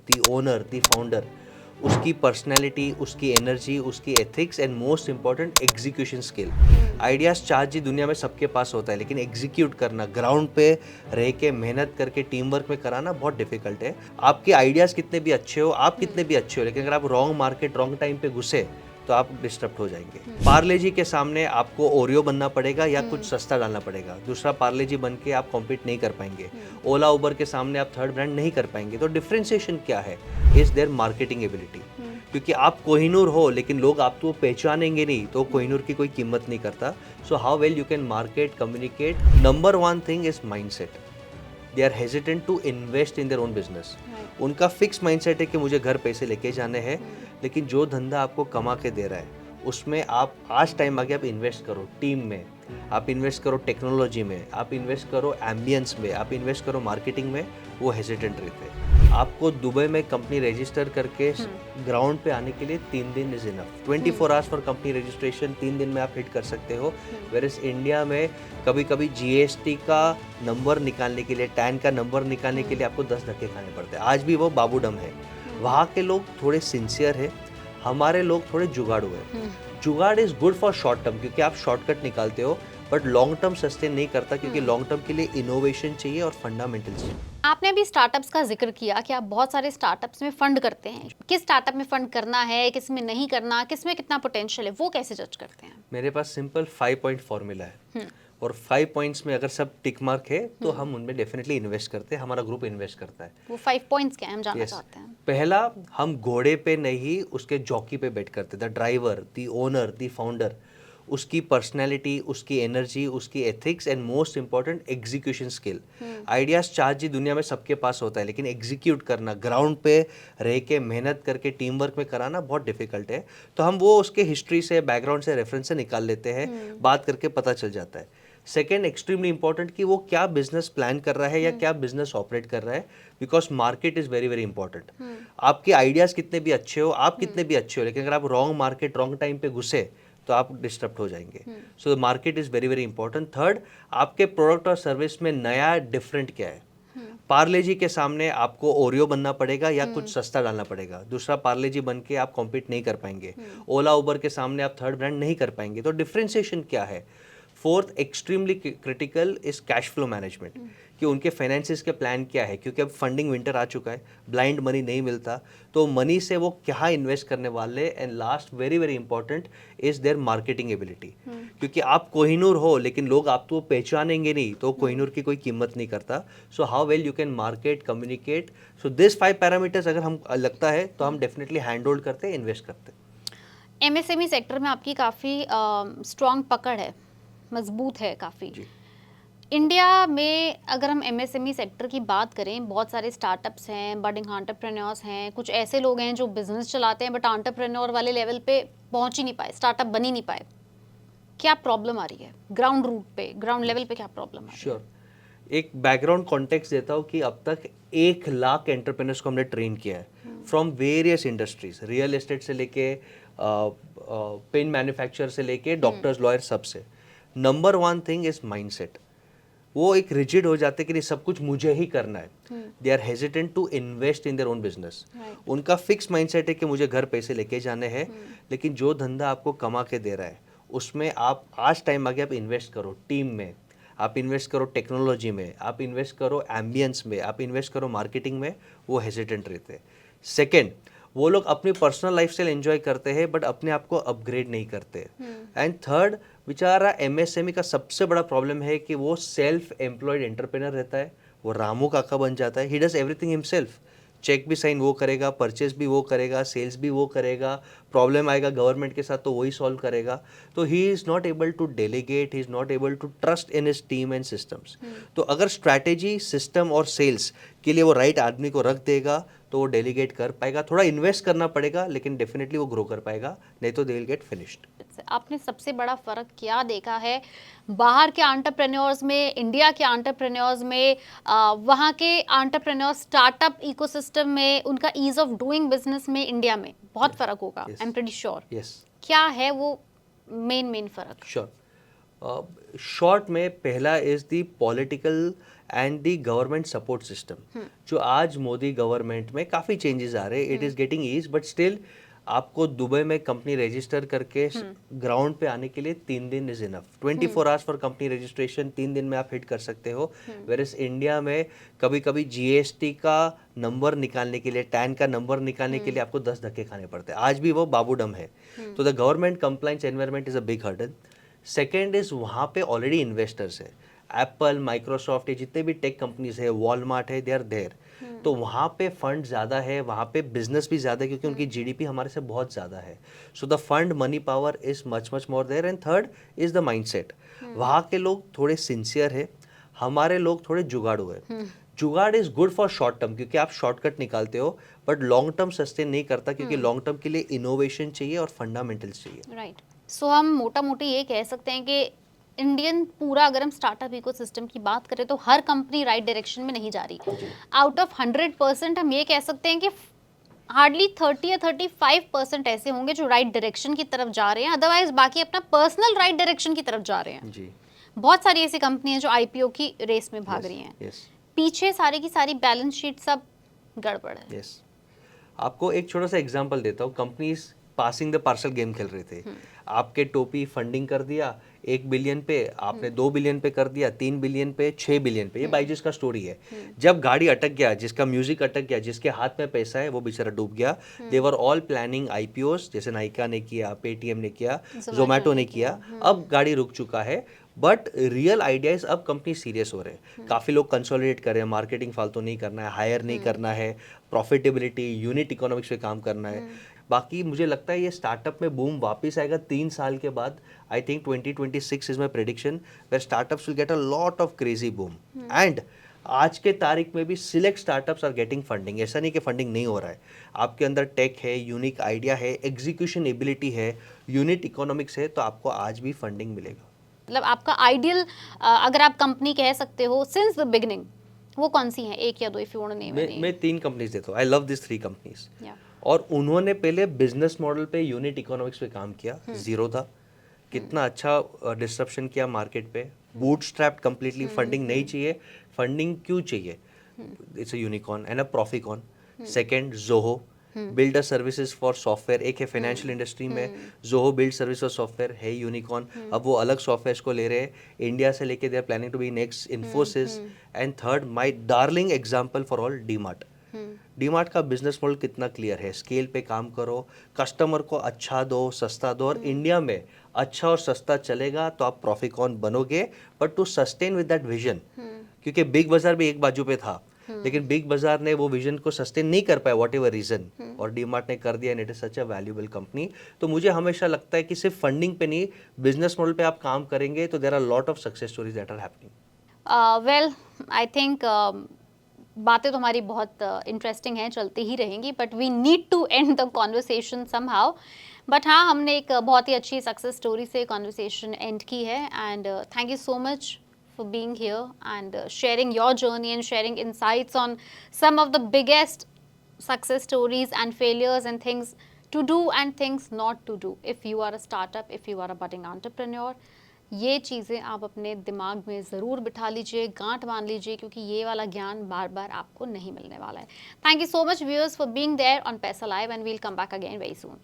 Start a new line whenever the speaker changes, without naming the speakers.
The owner, the founder, उसकी personality, उसकी energy, उसकी ethics and most important execution skill. Ideas charge जी दुनिया में सबके पास होता है, लेकिन एग्जीक्यूट करना, ग्राउंड पे रह के मेहनत करके टीम वर्क में कराना बहुत डिफिकल्ट है। आपके आइडियाज़ कितने भी अच्छे हो, आप कितने भी अच्छे हो, लेकिन अगर आप रॉन्ग मार्केट रॉन्ग टाइम पे घुसे तो आप डिस्टर्ब हो जाएंगे। पार्ले जी के सामने आपको ओरियो बनना पड़ेगा या कुछ सस्ता डालना पड़ेगा, दूसरा पार्ले जी बन के आप कॉम्पीट नहीं कर पाएंगे। ओला उबर के सामने आप थर्ड ब्रांड नहीं कर पाएंगे। तो डिफ्रेंसिएशन क्या है? Is there marketing ability. क्योंकि आप कोहिनूर हो लेकिन लोग आपको पहचानेंगे नहीं, तो कोहिनूर की कोई कीमत नहीं करता। So how well you can market, communicate. Number one thing is mindset. They are hesitant to invest in their own business. उनका फिक्स माइंडसेट है कि मुझे घर पैसे लेके जाने हैं, लेकिन जो धंधा आपको कमा के दे रहा है उसमें आप आज टाइम आगे आप इन्वेस्ट करो, टीम में आप इन्वेस्ट करो, टेक्नोलॉजी में आप इन्वेस्ट करो, एम्बियंस में आप इन्वेस्ट करो, मार्केटिंग में, वो हेजिटेंट रहते हैं। आपको दुबई में कंपनी रजिस्टर करके ग्राउंड पे आने के लिए 3 दिन is enough. 24 hours for company registration, 3 दिन में आप हिट कर सकते हो। वेरएस इंडिया में कभी कभी जीएसटी का नंबर निकालने के लिए, टैन का नंबर निकालने के लिए आपको 10 धक्के खाने पड़ते हैं। आज भी वो बाबूडम है। वहाँ के लोग थोड़े सिंसियर है, हमारे लोग थोड़े जुगाड़ू है। जुगाड़ is good for short term क्योंकि आप शॉर्टकट निकालते हो, बट लॉन्ग टर्म सस्टेन नहीं करता क्योंकि लॉन्ग टर्म के लिए इनोवेशन चाहिए और फंडामेंटल चाहिए।
आपने अभी स्टार्टअप्स का जिक्र किया कि आप बहुत सारे स्टार्टअप्स में फंड करते हैं। किस स्टार्टअप में फंड करना है, किस में नहीं करना, किस में कितना पोटेंशियल है, वो कैसे जज करते हैं?
मेरे पास सिंपल 5 पॉइंट फॉर्मूला है और 5 पॉइंट्स में अगर सब टिक मार्क है तो हम उनमें डेफिनेटली इन्वेस्ट करते हैं, हमारा ग्रुप इन्वेस्ट करता है।
वो 5 पॉइंट्स क्या है, हम जानना चाहते हैं।
पहला, हम घोड़े पे नहीं उसके जॉकी पे बैठ करते। The driver, the owner, the founder, उसकी पर्सनैलिटी, उसकी एनर्जी, उसकी ethics and most important execution skill. Ideas charge जी दुनिया में सबके पास होता है, लेकिन एग्जीक्यूट करना, ग्राउंड पे रह के मेहनत करके टीम वर्क में कराना बहुत डिफिकल्ट है। तो हम वो उसके हिस्ट्री से, बैकग्राउंड से, रेफरेंस से निकाल लेते हैं, बात करके पता चल जाता है। सेकेंड, एक्सट्रीमली इंपॉर्टेंट कि वो क्या बिजनेस प्लान कर रहा है या क्या बिजनेस ऑपरेट कर रहा है, because market is very very important. आपके आइडियाज़ कितने भी अच्छे हो, आप कितने भी अच्छे हो, लेकिन अगर आप रॉन्ग मार्केट रॉन्ग टाइम पे घुसे तो आप डिस्टर्ब हो जाएंगे। So the market is very very important. Third, आपके प्रोडक्ट और सर्विस में नया डिफरेंट क्या है। पार्ले जी के सामने आपको ओरियो बनना पड़ेगा या कुछ सस्ता डालना पड़ेगा, दूसरा पार्ले जी बन के आप कॉम्पीट नहीं कर पाएंगे। ओला उबर के सामने आप थर्ड ब्रांड नहीं कर पाएंगे। तो डिफ्रेंसिएशन क्या है? Fourth, extremely critical is cash flow management, कि उनके फाइनेंसिस के प्लान क्या है, क्योंकि अब फंडिंग विंटर आ चुका है, ब्लाइंड मनी नहीं मिलता, तो मनी से वो क्या इन्वेस्ट करने वाले। And last, very very important is there marketing ability. क्योंकि आप कोहिनूर हो लेकिन लोग आपको पहचानेंगे नहीं, तो कोहिनूर की कोई कीमत नहीं करता। So how well you can market, communicate. So this 5 parameters अगर हम लगता है तो हम डेफिनेटली हैंड होल्ड करते हैं, इन्वेस्ट करते हैं।
एमएसएमई सेक्टर में आपकी काफ़ी स्ट्रॉन्ग पकड़ है, मजबूत है काफ़ी। इंडिया में अगर हम एमएसएमई सेक्टर की बात करें, बहुत सारे स्टार्टअप्स हैं, बडिंग एंटरप्रेन्योर्स हैं, कुछ ऐसे लोग हैं जो बिजनेस चलाते हैं बट एंटरप्रेन्योर वाले लेवल पे पहुंच ही नहीं पाए, स्टार्टअप बन ही नहीं पाए। क्या प्रॉब्लम आ रही है ग्राउंड रूट पे, ग्राउंड लेवल पे क्या प्रॉब्लम आ रही है?
श्योर। एक बैकग्राउंड कॉन्टेक्स्ट देता हूँ कि अब तक 1 लाख एंटरप्रेन्योर्स को हमने ट्रेन किया है from various industries, real estate से लेके पेन मैन्युफैक्चर से लेके डॉक्टर्स, लॉयर, सबसे। Number one thing is mindset. वो एक रिजिड हो जाते कि नहीं, सब कुछ मुझे ही करना है। They are hesitant to invest in their own business. उनका फिक्स माइंडसेट है कि मुझे घर पैसे लेके जाने हैं, लेकिन जो धंधा आपको कमा के दे रहा है उसमें आप आज टाइम आगे आप इन्वेस्ट करो, टीम में आप इन्वेस्ट करो, टेक्नोलॉजी में आप इन्वेस्ट करो, एम्बियंस में आप इन्वेस्ट करो, मार्केटिंग में, वो हेजिटेंट रहते हैं। सेकेंड, वो लोग अपनी पर्सनल लाइफस्टाइल एंजॉय करते हैं बट अपने आप को अपग्रेड नहीं करते। एंड थर्ड, बेचारा एमएसएमई का सबसे बड़ा प्रॉब्लम है कि वो सेल्फ एम्प्लॉयड एंटरप्रेनर रहता है, वो रामू काका बन जाता है। He does everything himself. Check भी साइन वो करेगा, परचेस भी वो करेगा, सेल्स भी वो करेगा, प्रॉब्लम आएगा गवर्नमेंट के साथ तो वही सॉल्व करेगा। तो he is not able to delegate, he is not able to trust in his team and systems. तो अगर स्ट्रैटेजी, सिस्टम और सेल्स के लिए वो राइट आदमी को रख देगा तो वो डेलीगेट कर पाएगा। थोड़ा इन्वेस्ट करना पड़ेगा लेकिन डेफिनेटली वो ग्रो कर पाएगा, नहीं तो दे विल गेट फिनिश्ड।
आपने सबसे बड़ा फर्क क्या देखा है बाहर के एंटरप्रेन्योर्स में, इंडिया के एंटरप्रेन्योर्स में, वहाँ के एंटरप्रेन्योर स्टार्टअप इकोसिस्टम में, उनका ईज ऑफ डूइंग बिजनेस में इंडिया में बहुत फर्क होगा, आई एम प्रीटी श्योर। क्या है वो मेन फर्क?
श्योर। शॉर्ट में पहला is the political and the government support system, जो आज मोदी गवर्नमेंट में काफ़ी चेंजेस आ रहे हैं. It is getting ease, but still आपको दुबई में कंपनी रजिस्टर करके ग्राउंड पे आने के लिए 3 दिन is enough. 24 hours for company registration, 3 दिन में आप हिट कर सकते हो. वेरस इंडिया में कभी कभी जीएसटी का नंबर निकालने के लिए, टैन का नंबर निकालने के लिए आपको 10 धक्के खाने पड़ते हैं. आज भी वो बाबूडम है. तो the government compliance environment is a big hurdle. Second is वहाँ पे ऑलरेडी इन्वेस्टर्स है. एप्पल, माइक्रोसॉफ्ट, ये जितने भी टेक कंपनीज है, वॉलमार्ट है, दे आर देयर. तो वहाँ पे फंड ज़्यादा है, वहाँ पे बिजनेस भी ज़्यादा है, क्योंकि उनकी जीडीपी हमारे से बहुत ज़्यादा है. So the fund money power is much much more there. And third is the mindset. वहाँ के लोग थोड़े सिंसियर है, हमारे लोग थोड़े जुगाड़ू है. जुगाड़ is good for short term, क्योंकि आप शॉर्टकट निकालते हो, बट लॉन्ग टर्म सस्टेन नहीं करता, क्योंकि लॉन्ग टर्म के लिए इनोवेशन चाहिए और फंडामेंटल्स चाहिए.
राइट. सो हम मोटा मोटी ये कह सकते हैं कि इंडियन पूरा अगर हम स्टार्टअप इकोसिस्टम की बात करें तो हर कंपनी राइट डायरेक्शन में नहीं जा रही. आउट ऑफ 100% हम ये कह सकते हैं कि हार्डली 30 या 35% ऐसे होंगे जो राइट डायरेक्शन की तरफ जा रहे हैं, अदरवाइज बाकी अपना पर्सनल राइट डायरेक्शन की तरफ जा रहे हैं.
जी.
बहुत सारी ऐसी कंपनी हैं जो आईपीओ की रेस में भाग रही हैं.
yes.
पीछे सारी की सारी बैलेंस शीट सब गड़बड़ है.
yes. आपको एक छोटा सा एग्जांपल देता हूँ. Companies passing the parcel game खेल रहे थे. आपके टोपी फंडिंग कर दिया 1 बिलियन पे, आपने 2 बिलियन पे कर दिया, 3 बिलियन पे, 6 बिलियन पे. ये बाइजूस का स्टोरी है. जब गाड़ी अटक गया, जिसका म्यूजिक अटक गया, जिसके हाथ में पैसा है, वो बेचारा डूब गया. दे वर ऑल प्लानिंग आईपीओस, जैसे नाइका ने किया, पेटीएम ने किया, जोमेटो ने किया. अब गाड़ी रुक चुका है. बट रियल आइडियाज, अब कंपनी सीरियस हो रहे हैं. काफ़ी लोग कंसोलिडेट कर रहे हैं. मार्केटिंग फालतू नहीं करना है, हायर नहीं करना है, प्रॉफिटेबिलिटी, यूनिट इकोनॉमिक्स पे काम करना है. बाकी मुझे लगता है ये स्टार्टअप में बूम वापस आएगा 3 साल के बाद. I think 2026 is my prediction, where startups will get a lot of crazy boom. And आज के तारीख में भी select startups are getting funding. ऐसा नहीं कि फंडिंग नहीं हो रहा है. आपके अंदर टेक है, यूनिक आइडिया है, एग्जीक्यूशन एबिलिटी है, यूनिट इकोनॉमिक्स है, तो आपको आज भी फंडिंग मिलेगा.
मतलब आपका आइडियल अगर आप कंपनी कह सकते हो सिंस द बिगिनिंग, वो कौन सी है? एक या दो, if you want to name any.
मैं 3 कंपनीज देता हूँ. I love this 3 companies. और उन्होंने पहले बिजनेस मॉडल पे, यूनिट इकोनॉमिक्स पे काम किया. जीरो था. कितना अच्छा डिस्ट्रप्शन किया मार्केट पे. Bootstrapped completely. फंडिंग नहीं चाहिए. फंडिंग क्यों चाहिए? It's a unicorn and a proficorn. Second Zoho, build a services for software. एक है फाइनेंशियल इंडस्ट्री में, जोहो बिल्ड सर्विस और सॉफ्टवेयर है यूनिकॉर्न. अब वो अलग सॉफ्टवेयर को ले रहे हैं इंडिया से लेके. They are planning to be next Infosys. And third, my darling example for all, DMart. DMart का बिजनेस मॉडल कितना क्लियर है. स्केल पे काम करो, कस्टमर को अच्छा दो, सस्ता दो. और इंडिया में अच्छा और सस्ता चलेगा तो आप प्रॉफिकॉन बनोगे. But to sustain with that vision, क्योंकि बिग बाजार भी एक बाजू पे था, लेकिन बिग बाजार ने वो विजन को सस्टेन नहीं कर पाया, वॉट एवर रीजन, और डीमार्ट ने कर दिया. And it is such a valuable company. तो मुझे हमेशा लगता है कि सिर्फ फंडिंग पे नहीं, बिजनेस मॉडल पे आप काम करेंगे तो there are lot of success stories that are happening.
Well, I think बातें तो हमारी बहुत इंटरेस्टिंग हैं, चलती ही रहेंगी, but we need to end the conversation somehow. But हाँ, हमने एक बहुत ही अच्छी सक्सेस स्टोरी से कॉन्वर्सेशन एंड की है. And thank you so much for being here and sharing your journey and sharing insights on some of the biggest success stories and failures and things to do and things not to do if you are a startup, if you are a budding entrepreneur. ये चीज़ें आप अपने दिमाग में ज़रूर बिठा लीजिए, गांठ बांध लीजिए, क्योंकि ये वाला ज्ञान बार बार आपको नहीं मिलने वाला है. Thank you so much viewers for being there on Paisa Live and we'll come back again very soon.